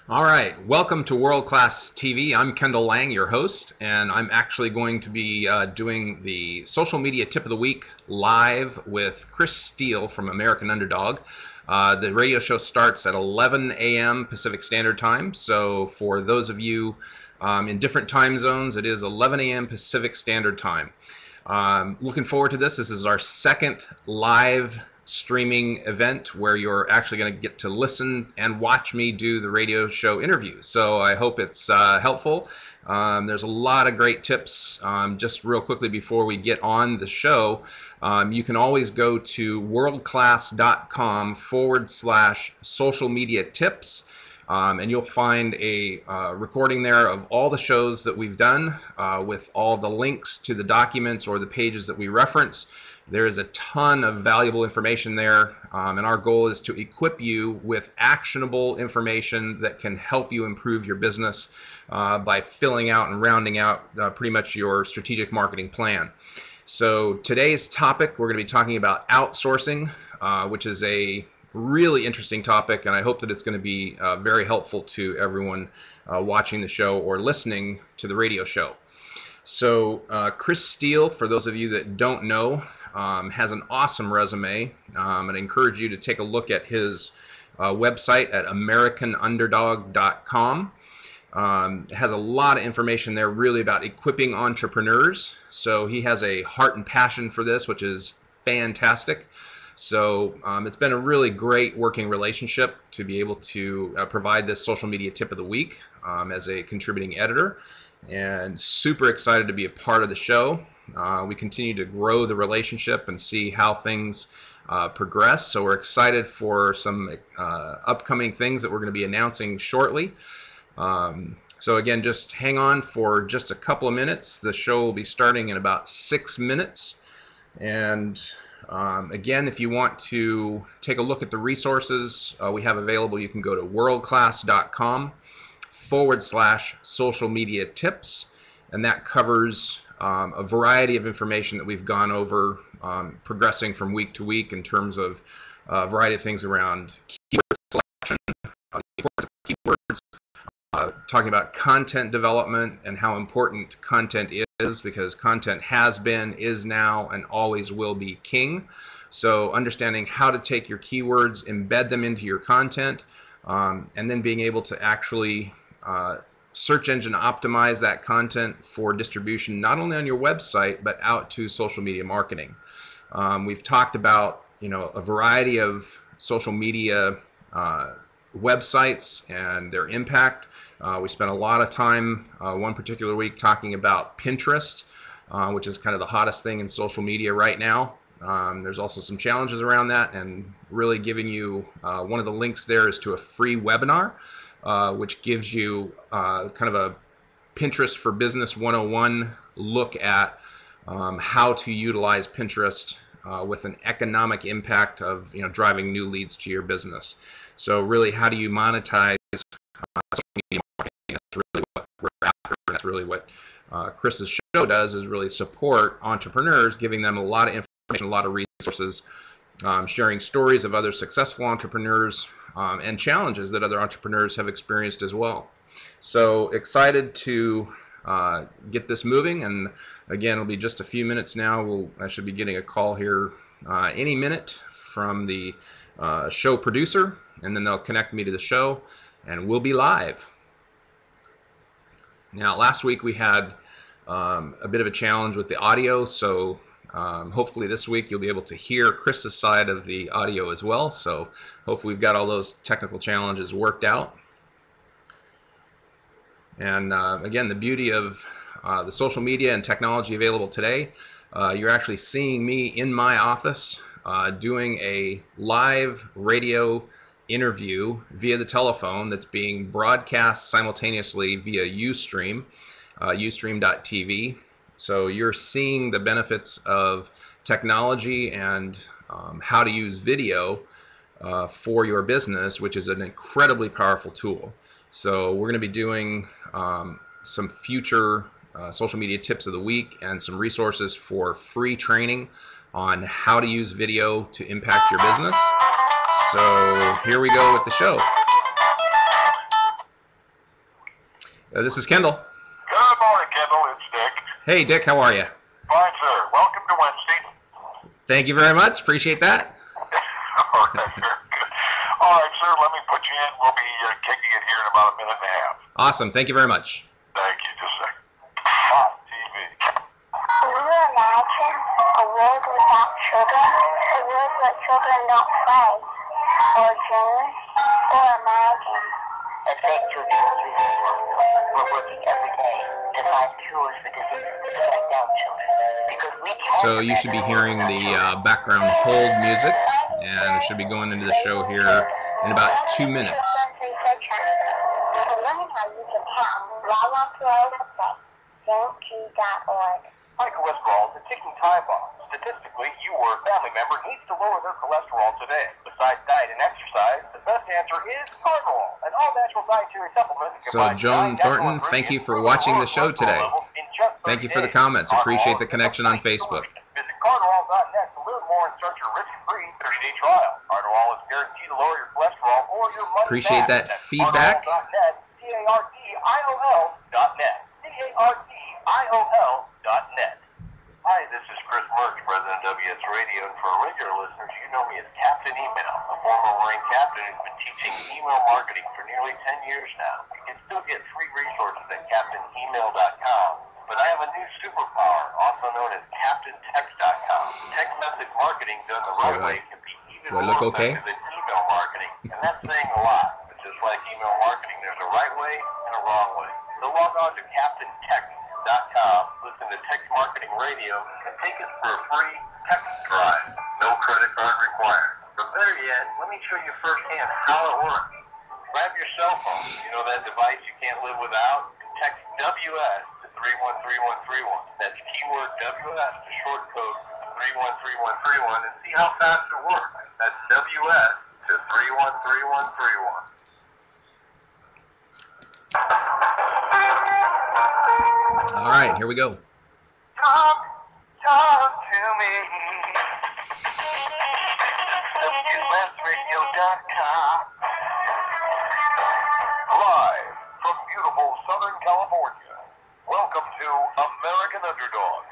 All right, welcome to World Class TV. I'm Kendall Lang, your host, and I'm actually going to be doing the social media tip of the week live with Chris Steele from American Underdog. The radio show starts at 11 a.m. Pacific Standard Time, so for those of you in different time zones, it is 11 a.m. Pacific Standard Time. Looking forward to this. This is our second live streaming event where you're actually going to get to listen and watch me do the radio show interview. So I hope it's helpful. There's a lot of great tips. Just real quickly before we get on the show, you can always go to worldclass.com/social media tips. And you'll find a recording there of all the shows that we've done with all the links to the documents or the pages that we reference. There is a ton of valuable information there, and our goal is to equip you with actionable information that can help you improve your business by filling out and rounding out pretty much your strategic marketing plan. So today's topic, we're going to be talking about outsourcing, which is a really interesting topic, and I hope that it's going to be very helpful to everyone watching the show or listening to the radio show. So Chris Steele, for those of you that don't know, has an awesome resume, and I encourage you to take a look at his website at americanunderdog.com. It has a lot of information there really about equipping entrepreneurs. So he has a heart and passion for this, which is fantastic. So it's been a really great working relationship to be able to provide this social media tip of the week as a contributing editor, and super excited to be a part of the show. We continue to grow the relationship and see how things progress. So we're excited for some upcoming things that we're going to be announcing shortly. So again, just hang on for just a couple of minutes. The show will be starting in about 6 minutes. And again, if you want to take a look at the resources we have available, you can go to worldclass.com/social media tips, and that covers a variety of information that we've gone over progressing from week to week in terms of a variety of things around keyword selection, the importance of keywords, talking about content development and how important content is, because content has been, is now, and always will be king. So understanding how to take your keywords, embed them into your content, and then being able to actually search engine optimize that content for distribution, not only on your website, but out to social media marketing. We've talked about, a variety of social media websites and their impact. We spent a lot of time one particular week talking about Pinterest, which is kind of the hottest thing in social media right now. There's also some challenges around that, and really giving you one of the links there is to a free webinar, which gives you kind of a Pinterest for Business 101 look at how to utilize Pinterest with an economic impact of driving new leads to your business. So really, how do you monetize social media marketing? That's really what we're after. That's really what Chris's show does, is really support entrepreneurs, giving them a lot of information, a lot of resources, sharing stories of other successful entrepreneurs and challenges that other entrepreneurs have experienced as well. So excited to get this moving, and again, it'll be just a few minutes now. I should be getting a call here any minute from the show producer, and then they'll connect me to the show, and we'll be live. Now, last week we had a bit of a challenge with the audio, so hopefully this week you'll be able to hear Chris's side of the audio as well. So hopefully we've got all those technical challenges worked out. And again, the beauty of the social media and technology available today, you're actually seeing me in my office doing a live radio interview via the telephone that's being broadcast simultaneously via Ustream, ustream.tv. So you're seeing the benefits of technology and how to use video for your business, which is an incredibly powerful tool. So we're going to be doing some future social media tips of the week and some resources for free training on how to use video to impact your business. So here we go with the show. This is Kendall. Good morning, Kendall. It's Dick. Hey, Dick. How are you? Fine, sir. Welcome to Wednesday. Thank you very much. Appreciate that. All right, very good. All right, sir. Let me put you in. We'll be kicking it here in about a minute and a half. Awesome. Thank you very much. Thank you. Just a second. Hot TV. Can you imagine a world without children? A world where children don't play, or dream, or imagine? As researchers, we're working every day to find cures for diseases that affect young children. Because we can. So you should be hearing the background hold music, and it should be going into the show here in about 2 minutes. To learn how you can help, log on to our website, janetg.org. High cholesterol is a ticking time bomb. Statistically, you or a family member needs to lower their cholesterol today. Besides diet and exercise, the best answer is Cardinal, an all-natural dietary supplement. So Joan Thornton, thank you for watching the show today. Thank you for the comments. Appreciate the connection on Facebook. Visit Cardinal.net to learn more and start your risk-free 30-day trial. Cardinal is guaranteed to lower your cholesterol or your money Appreciate back. that feedback. Cardinal.net, C-A-R-D-I-O-L.net. C-A-R-D-I-O-L.net. Hi, this is Chris Merch, President of WS Radio, and for regular listeners, you know me as Captain Email, a former Marine captain who's been teaching email marketing for nearly 10 years now. You can still get free resources at CaptainEmail.com, but I have a new superpower, also known as CaptainText.com. Text message marketing done the right way can be even more effective than email marketing, and that's saying a lot. But just like email marketing, there's a right way and a wrong way. So log on to CaptainText.com, listen to Text Marketing Radio, and take us for a free text drive. No credit card required. But better yet, let me show you firsthand how it works. Grab your cell phone, you know that device you can't live without, and text WS to 313131. That's keyword WS to short code 313131 and see how fast it works. That's WS to 313131. All right, here we go. Talk to me. WSRadio.com. Live from beautiful Southern California. Welcome to American Underdog,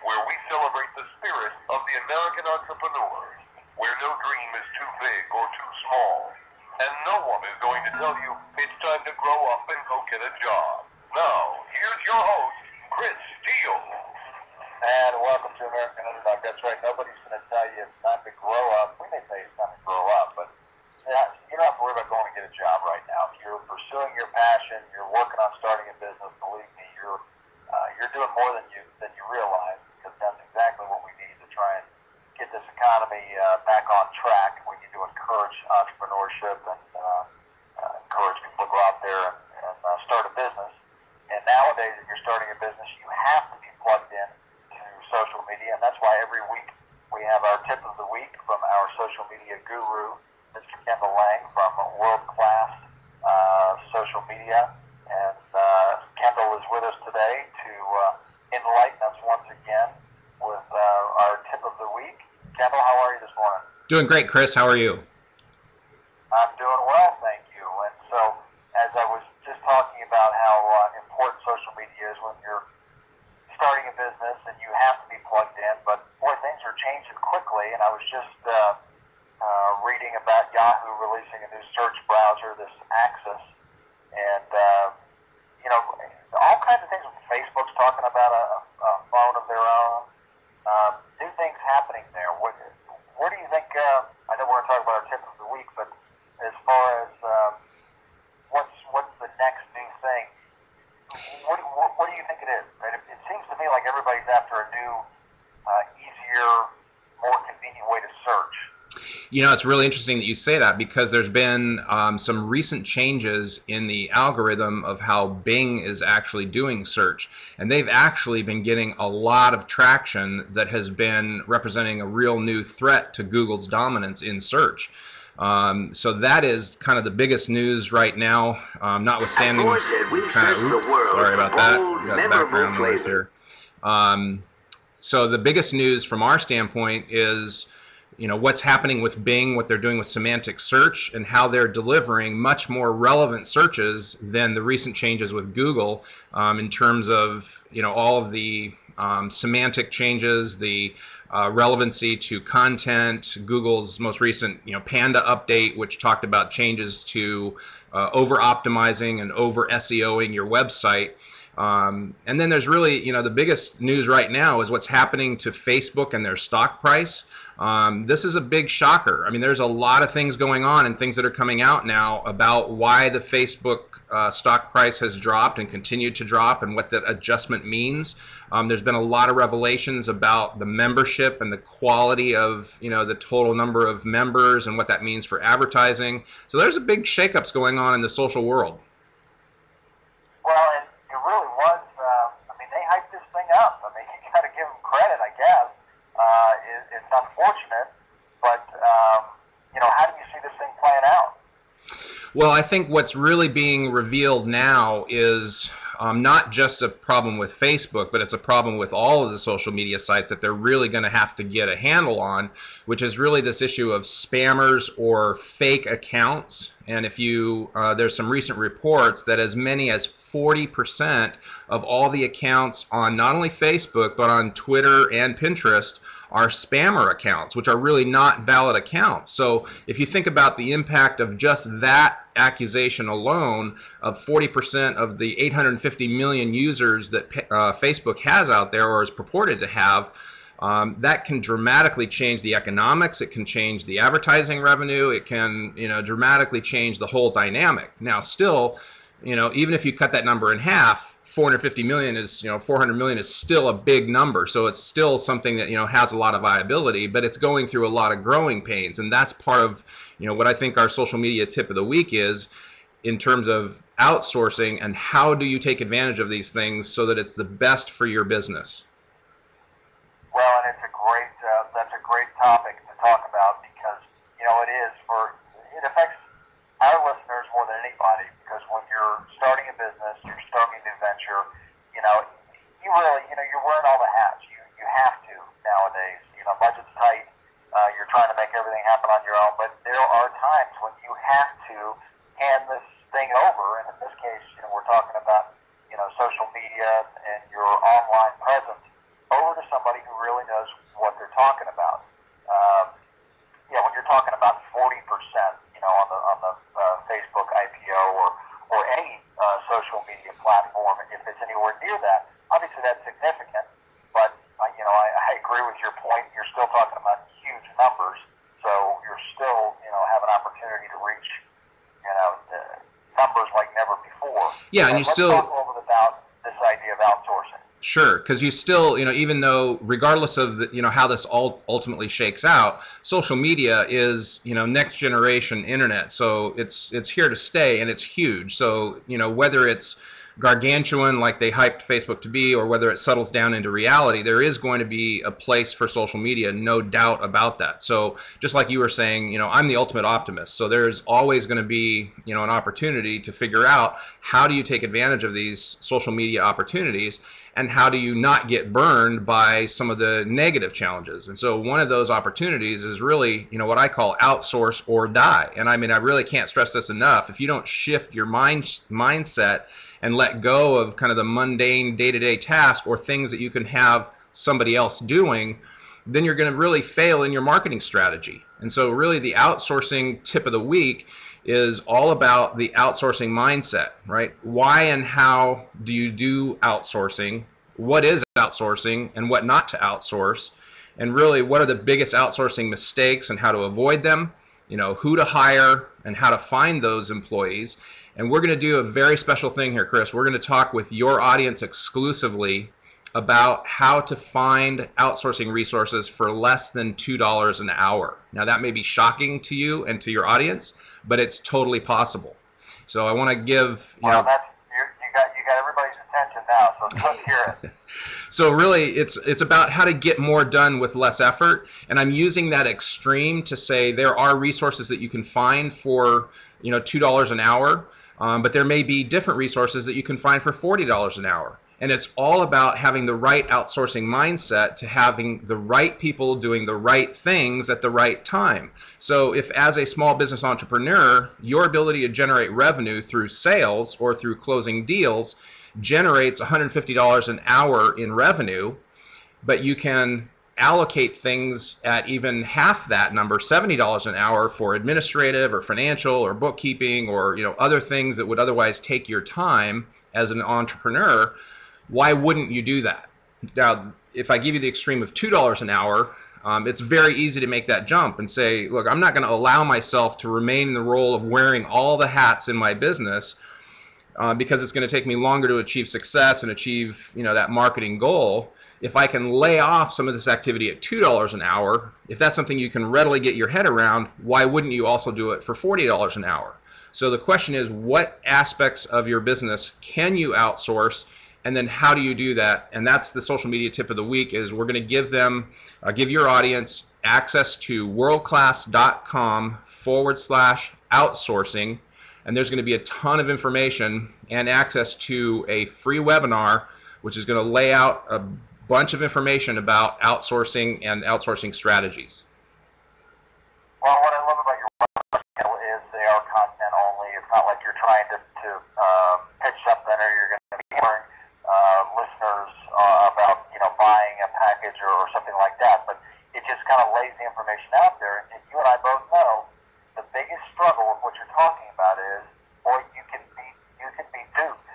where we celebrate the spirit of the American entrepreneur, where no dream is too big or too small, and no one is going to tell you it's time to grow up and go get a job. Now, here's your host, Chris Steele. And welcome to American Underdog. That's right, nobody's going to tell you it's time to grow up. We may say it's time to grow up, but you don't have to worry about going to get a job right now. If you're pursuing your passion, you're working on starting a business, believe me, you're doing more than you realize, because that's exactly what we need to try and get this economy back on track. We need to encourage entrepreneurship and encourage people to go out there and start a business. And nowadays, if you're starting a business, you have to be plugged in to social media, and that's why every week we have our tip of the week from our social media guru, Mr. Kendall Lang from World Class Social Media. And Kendall is with us today to enlighten us once again with our tip of the week. Kendall, how are you this morning? Doing great, Chris. How are you? I'm doing well, thank you. And so, as I was just talking about how important social media is when you're starting a business and you have to be plugged in, but boy, things are changing quickly. And I was just reading about Yahoo releasing a new search browser, this Axis, and all kinds of things. Facebook's talking about a phone of their own. New things happening there. Where do you think? I know we're going to talk about our tip of the week, but as far as what's the next new thing? What do you think it is? Right? It seems to me like everybody's after a new, easier, more convenient way to search. You know, it's really interesting that you say that, because there's been some recent changes in the algorithm of how Bing is actually doing search. And they've actually been getting a lot of traction that has been representing a real new threat to Google's dominance in search. So that is kind of the biggest news right now, notwithstanding kind of, sorry about that, we got background noise here. So the biggest news from our standpoint is what's happening with Bing, what they're doing with semantic search, and how they're delivering much more relevant searches than the recent changes with Google, in terms of all of the semantic changes, the relevancy to content. Google's most recent Panda update, which talked about changes to over optimizing and over SEOing your website. And then there's really, the biggest news right now is what's happening to Facebook and their stock price. This is a big shocker. I mean, there's a lot of things going on and things that are coming out now about why the Facebook stock price has dropped and continued to drop, and what that adjustment means. There's been a lot of revelations about the membership and the quality of the total number of members and what that means for advertising. So there's a big shakeups going on in the social world. Well, and it really was. I mean, they hyped this thing up. I mean, you got to give them credit, I guess. It's unfortunate, but how do you see this thing playing out? Well, I think what's really being revealed now is not just a problem with Facebook, but it's a problem with all of the social media sites that they're really going to have to get a handle on, which is really this issue of spammers or fake accounts. And if you, there's some recent reports that as many as 40% of all the accounts on not only Facebook, but on Twitter and Pinterest are spammer accounts, which are really not valid accounts. So if you think about the impact of just that accusation alone, of 40% of the 850 million users that Facebook has out there, or is purported to have, that can dramatically change the economics. It can change the advertising revenue. It can dramatically change the whole dynamic. Now still, even if you cut that number in half, 450 million is, 400 million is still a big number. So it's still something that, has a lot of viability, but it's going through a lot of growing pains. And that's part of, what I think our social media tip of the week is, in terms of outsourcing, and how do you take advantage of these things so that it's the best for your business. Well, and it's a great, that's a great topic to talk about, because, it affects our listeners more than anybody, because when you're starting a business, you're starting a new venture, you really, you're wearing all the hats. You have to nowadays. Budget's tight. You're trying to make everything happen on your own, but there are times when you have to hand this thing over, and in this case, we're talking about, social media and your online presence, over to somebody who really knows what they're talking about. When you're talking about 40%, on the Facebook IPO or any social media platform, if it's anywhere near that, obviously that's significant. But I agree with your point. You're still talking about huge numbers, so you're still have an opportunity to reach numbers like never before. Yeah, and you let's still talk a little bit about this idea of outsourcing. Sure, because you still, even though, regardless of how this all ultimately shakes out, social media is, next generation internet. So it's here to stay, and it's huge. So whether it's gargantuan like they hyped Facebook to be, or whether it settles down into reality, there is going to be a place for social media, no doubt about that. So just like you were saying, I'm the ultimate optimist. So there's always going to be, an opportunity to figure out, how do you take advantage of these social media opportunities, and how do you not get burned by some of the negative challenges. And so one of those opportunities is really, what I call outsource or die. And I mean, I really can't stress this enough. If you don't shift your mindset and let go of kind of the mundane day-to-day task or things that you can have somebody else doing, then you're going to really fail in your marketing strategy. And so really the outsourcing tip of the week is all about the outsourcing mindset, right? Why and how do you do outsourcing? What is outsourcing and what not to outsource? And really, what are the biggest outsourcing mistakes and how to avoid them? Who to hire and how to find those employees. And we're going to do a very special thing here, Chris. We're going to talk with your audience exclusively about how to find outsourcing resources for less than $2 an hour. Now that may be shocking to you and to your audience, but it's totally possible. So I want to give, you got everybody's attention now, so let's hear it. So really, it's about how to get more done with less effort, and I'm using that extreme to say there are resources that you can find for $2 an hour, but there may be different resources that you can find for $40 an hour. And it's all about having the right outsourcing mindset to having the right people doing the right things at the right time. So if as a small business entrepreneur, your ability to generate revenue through sales or through closing deals generates $150 an hour in revenue, but you can allocate things at even half that number, $70 an hour, for administrative or financial or bookkeeping or other things that would otherwise take your time as an entrepreneur, why wouldn't you do that? Now, if I give you the extreme of $2 an hour, it's very easy to make that jump and say, look, I'm not going to allow myself to remain in the role of wearing all the hats in my business because it's going to take me longer to achieve success and achieve that marketing goal. If I can lay off some of this activity at $2 an hour, if that's something you can readily get your head around, why wouldn't you also do it for $40 an hour? So the question is, what aspects of your business can you outsource? And then how do you do that? And that's the social media tip of the week, is we're going to give your audience access to worldclass.com/outsourcing. And there's going to be a ton of information and access to a free webinar, which is going to lay out a bunch of information about outsourcing and outsourcing strategies. Well, what I love about your website is they are content only. It's not like you're trying to pitch something, or you're going to be hearing listeners about buying a package or something like that. But it just kind of lays the information out there. And you and I both know the biggest struggle with what you're talking about is, boy, you can be duped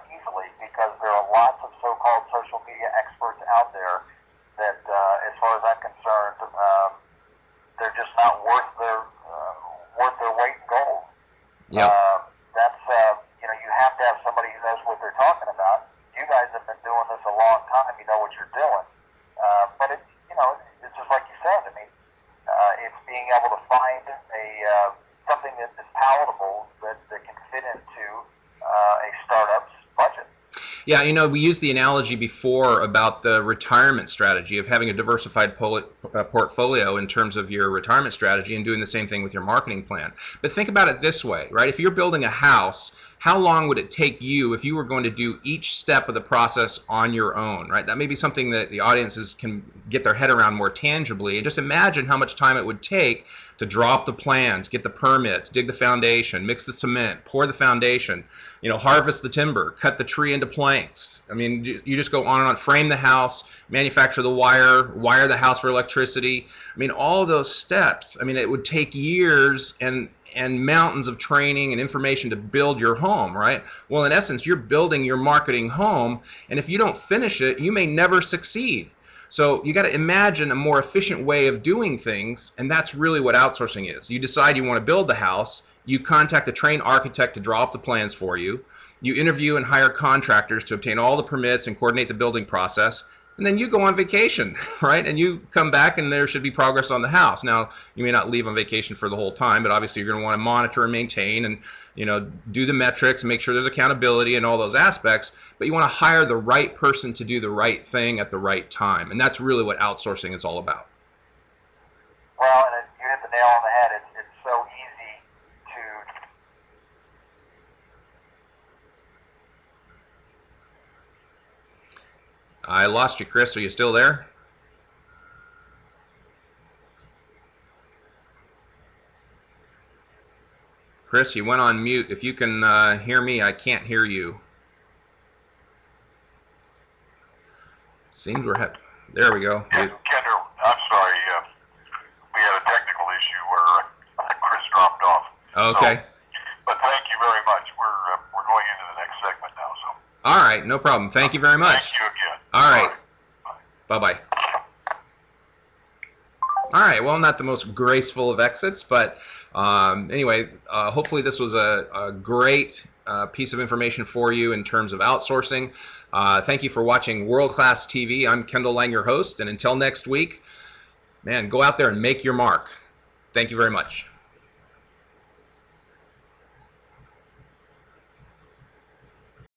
easily, because there are lots of so-called social media experts out there that, as far as I'm concerned, they're just not worth their weight in gold. Yeah. You have to have somebody who knows what they're talking about. You guys have been doing this a long time. You know what you're doing. But it's just like you said. I mean, it's being able to find something that is palatable that can fit into a startup's budget. Yeah, we used the analogy before about the retirement strategy of having a diversified portfolio in terms of your retirement strategy, and doing the same thing with your marketing plan. But think about it this way, right? If you're building a house, how long would it take you if you were going to do each step of the process on your own, right? That may be something that the audiences can get their head around more tangibly. And just imagine how much time it would take to draw up the plans, get the permits, dig the foundation, mix the cement, pour the foundation, harvest the timber, cut the tree into planks. I mean, you just go on and on, frame the house, manufacture the wire the house for electricity. I mean, all of those steps, it would take years and mountains of training and information to build your home, right? Well, in essence, you're building your marketing home, and if you don't finish it, you may never succeed. So you got to imagine a more efficient way of doing things, and that's really what outsourcing is. You decide you want to build the house, you contact a trained architect to draw up the plans for you, you interview and hire contractors to obtain all the permits and coordinate the building process, and then you go on vacation, right? And you come back and there should be progress on the house. Now, you may not leave on vacation for the whole time, but obviously you're going to want to monitor and maintain and do the metrics and make sure there's accountability and all those aspects. But you want to hire the right person to do the right thing at the right time. And that's really what outsourcing is all about. Well, and you hit the nail on the head. It's so easy to... I lost you, Chris. Are you still there? Chris, you went on mute. If you can hear me, I can't hear you. Seems we're there we go. Kendra, I'm sorry. We had a technical issue where Chris dropped off. Okay. So, but thank you very much. We're going into the next segment now. So. All right, no problem. Thank you very much. Thank you again. All right. Bye-bye. All right, well, not the most graceful of exits, but anyway, hopefully this was a great piece of information for you in terms of outsourcing. Thank you for watching World Class TV. I'm Kendall Lang, your host, and until next week, man, go out there and make your mark. Thank you very much.